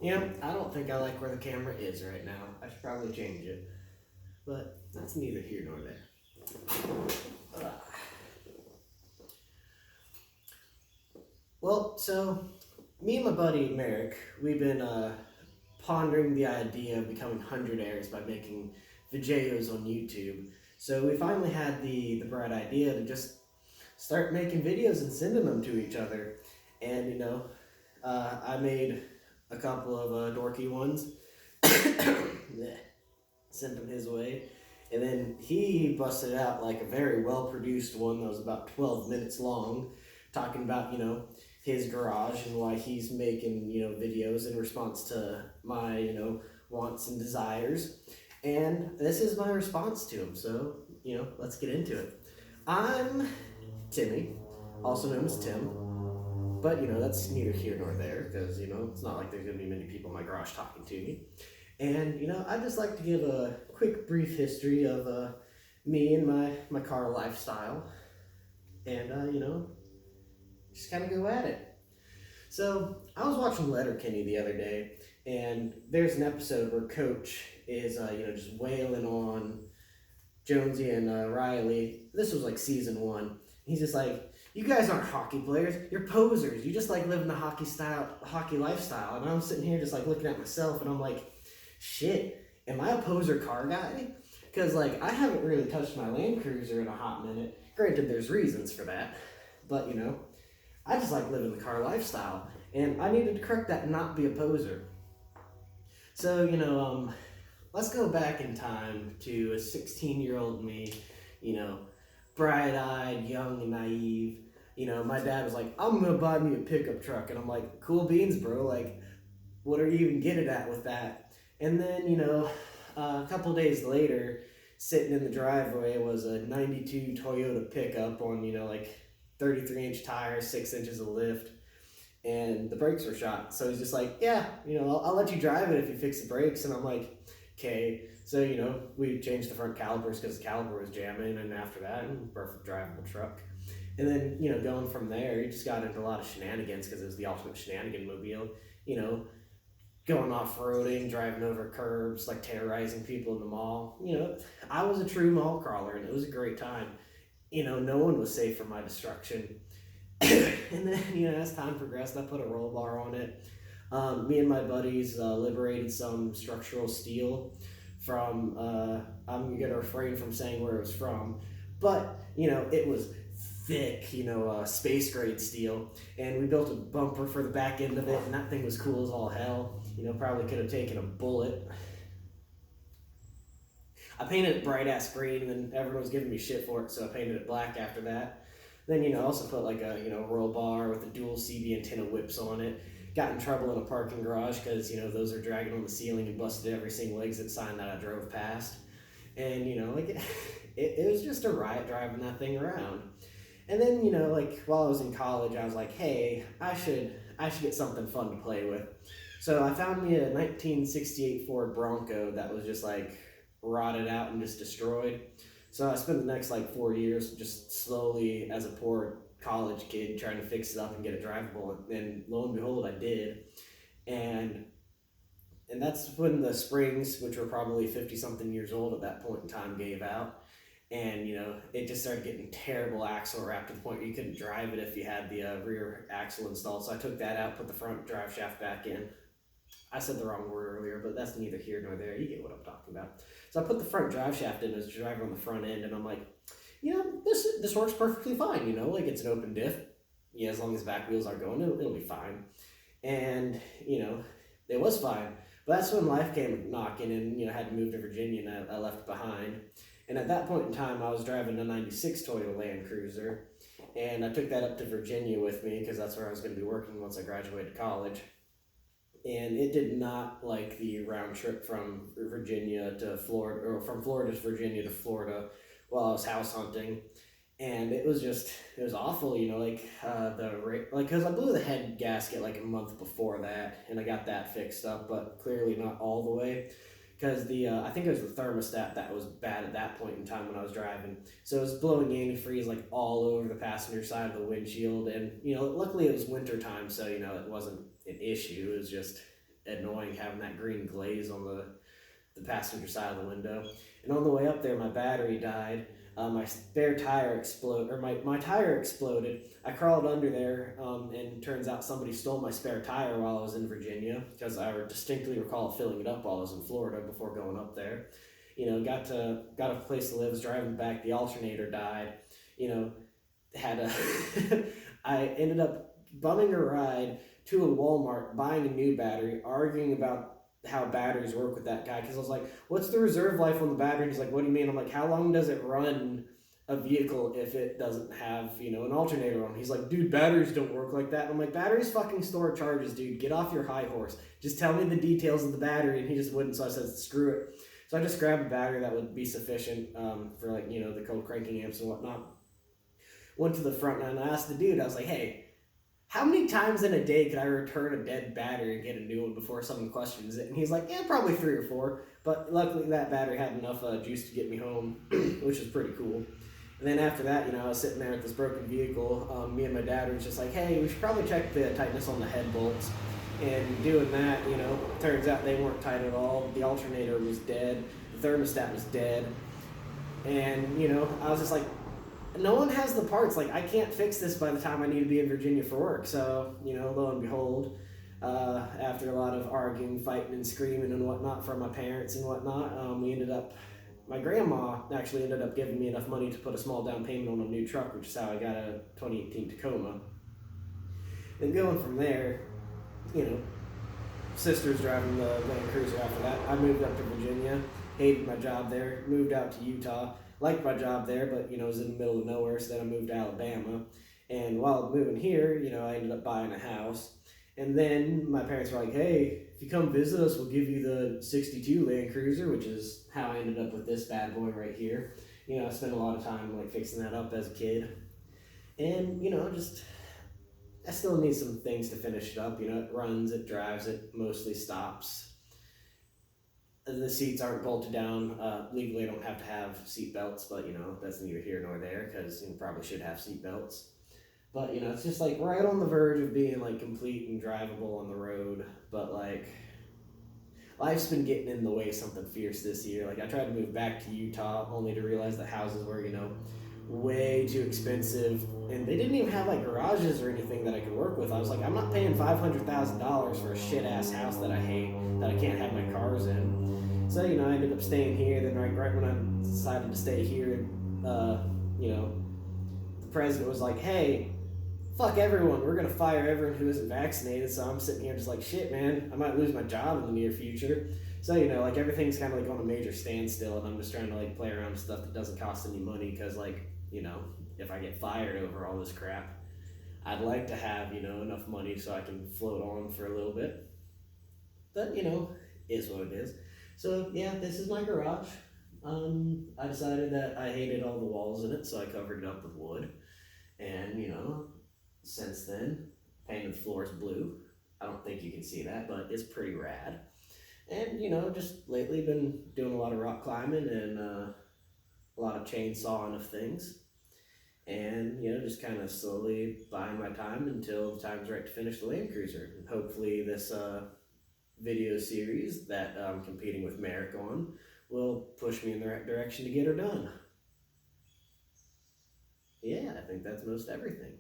I don't think I like where the camera is right now. I should probably change it. But that's neither here nor there. Well, so me and my buddy Merrick, we've been pondering the idea of becoming hundredaires by making Vidjeos on YouTube. So we finally had the bright idea to just start making videos and sending them to each other. And I made a couple of dorky ones, sent them his way, and then he busted out like a very well produced one that was about 12 minutes long, talking about his garage and why he's making videos in response to my wants and desires. And this is my response to him. So let's get into it. I'm Timmy, also known as Tim, but that's neither here nor there because it's not like there's gonna be many people in my garage talking to me. And I'd just like to give a quick brief history of me and my car lifestyle, and just kind of go at it. So I was watching Letterkenny the other day, and there's an episode where Coach is just wailing on Jonesy and Riley. This was like season 1. He's just like, you guys aren't hockey players, you're posers. You just like living the hockey lifestyle. And I'm sitting here just like looking at myself, and I'm like, shit, am I a poser car guy? Because like I haven't really touched my Land Cruiser in a hot minute. Granted, there's reasons for that, but I just like living the car lifestyle, and I needed to correct that and not be a poser. So let's go back in time to a 16-year-old me, bright-eyed, young and naive. My dad was like, I'm gonna buy me a pickup truck, and I'm like, cool beans, bro. Like, what are you even getting at with that? And then a couple days later, sitting in the driveway was a 92 Toyota pickup on 33-inch tires, 6 inches of lift, and the brakes were shot. So he's just like, yeah, I'll let you drive it if you fix the brakes. And I'm like, okay. So we changed the front calipers because the caliper was jamming, and after that, perfect drivable truck. And then going from there, he just got into a lot of shenanigans because it was the ultimate shenanigan mobile. Going off-roading, driving over curbs, like terrorizing people in the mall. I was a true mall crawler, and it was a great time. No one was safe from my destruction. And then, as time progressed, I put a roll bar on it. Me and my buddies liberated some structural steel from, I'm going to refrain from saying where it was from, but, it was thick, space grade steel. And we built a bumper for the back end of it, and that thing was cool as all hell. Probably could have taken a bullet. I painted it bright ass green, and then everyone was giving me shit for it, so I painted it black after that. Then I also put like a roll bar with a dual CB antenna whips on it. Got in trouble in a parking garage because those are dragging on the ceiling and busted every single exit sign that I drove past. And it was just a riot driving that thing around. And then while I was in college, I was like, hey, I should get something fun to play with. So I found me a 1968 Ford Bronco that was just like rotted out and just destroyed. So I spent the next 4 years just slowly, as a poor college kid, trying to fix it up and get it drivable. And lo and behold, I did. And that's when the springs, which were probably 50-something years old at that point in time, gave out. And it just started getting terrible axle wrap to the point where you couldn't drive it if you had the rear axle installed. So I took that out, put the front drive shaft back in. I said the wrong word earlier, but that's neither here nor there. You get what I'm talking about. So I put the front drive shaft in as a driver on the front end, and I'm like, this works perfectly fine. It's an open diff. Yeah, as long as back wheels are going, it'll be fine. And it was fine. But that's when life came knocking, and I had to move to Virginia, and I left behind. And at that point in time, I was driving a '96 Toyota Land Cruiser, and I took that up to Virginia with me because that's where I was going to be working once I graduated college. And it did not like the round trip from Virginia to Florida, or from Florida to Virginia to Florida, while I was house hunting. And it was awful, because I blew the head gasket like a month before that, and I got that fixed up, but clearly not all the way, because I think it was the thermostat that was bad at that point in time when I was driving. So it was blowing antifreeze like all over the passenger side of the windshield, and luckily it was winter time, so it wasn't an issue. It was just annoying having that green glaze on the passenger side of the window. And on the way up there, my battery died. My spare tire exploded, or my tire exploded. I crawled under there, and turns out somebody stole my spare tire while I was in Virginia, because I distinctly recall filling it up while I was in Florida before going up there. Got a place to live, was driving back, the alternator died. Had a I ended up bumming a ride to a Walmart, buying a new battery, arguing about how batteries work with that guy, because I was like, what's the reserve life on the battery? He's like, what do you mean? I'm like, how long does it run a vehicle if it doesn't have an alternator on? He's like, dude, batteries don't work like that. And I'm like, batteries fucking store charges, dude. Get off your high horse, just tell me the details of the battery. And he just wouldn't, so I said, screw it. So I just grabbed a battery that would be sufficient for the cold cranking amps and whatnot. Went to the front and I asked the dude, I was like, hey, how many times in a day could I return a dead battery and get a new one before someone questions it? And he's like, yeah, probably 3 or 4. But luckily that battery had enough juice to get me home, which was pretty cool. And then after that, I was sitting there with this broken vehicle. Me and my dad were just like, hey, we should probably check the tightness on the head bolts. And doing that, turns out they weren't tight at all. The alternator was dead. The thermostat was dead. And, I was just like, no one has the parts. Like, I can't fix this by the time I need to be in Virginia for work. So, lo and behold, after a lot of arguing, fighting, and screaming and whatnot from my parents and whatnot, my grandma actually ended up giving me enough money to put a small down payment on a new truck, which is how I got a 2018 Tacoma. And going from there, sister's driving the Land Cruiser after that. I moved up to Virginia, hated my job there, moved out to Utah. Liked my job there, but it was in the middle of nowhere, so then I moved to Alabama. And while moving here, I ended up buying a house. And then my parents were like, hey, if you come visit us, we'll give you the 62 Land Cruiser, which is how I ended up with this bad boy right here. I spent a lot of time fixing that up as a kid. And, I still need some things to finish it up. It runs, it drives, it mostly stops. The seats aren't bolted down. Legally, I don't have to have seat belts, but that's neither here nor there, because probably should have seat belts. But it's just right on the verge of being complete and drivable on the road. But life's been getting in the way of something fierce this year. I tried to move back to Utah only to realize that houses were way too expensive, and they didn't even have garages or anything that I could work with. I was like, I'm not paying $500,000 for a shit ass house that I hate, that I can't have my cars in. So I ended up staying here. Then right when I decided to stay here, the president was like, hey, fuck everyone, we're gonna fire everyone who isn't vaccinated. So I'm sitting here just like, shit, man, I might lose my job in the near future. So everything's kind of on a major standstill, and I'm just trying to play around with stuff that doesn't cost any money, because if I get fired over all this crap, I'd like to have enough money so I can float on for a little bit. But is what it is. So yeah, this is my garage. I decided that I hated all the walls in it, so I covered it up with wood. And since then, painted the floors blue. I don't think you can see that, but it's pretty rad. And just lately been doing a lot of rock climbing and a lot of chainsawing of things. And just kind of slowly buying my time until the time's right to finish the Land Cruiser. And hopefully this video series that I'm competing with Merrick on will push me in the right direction to get her done. Yeah, I think that's most everything.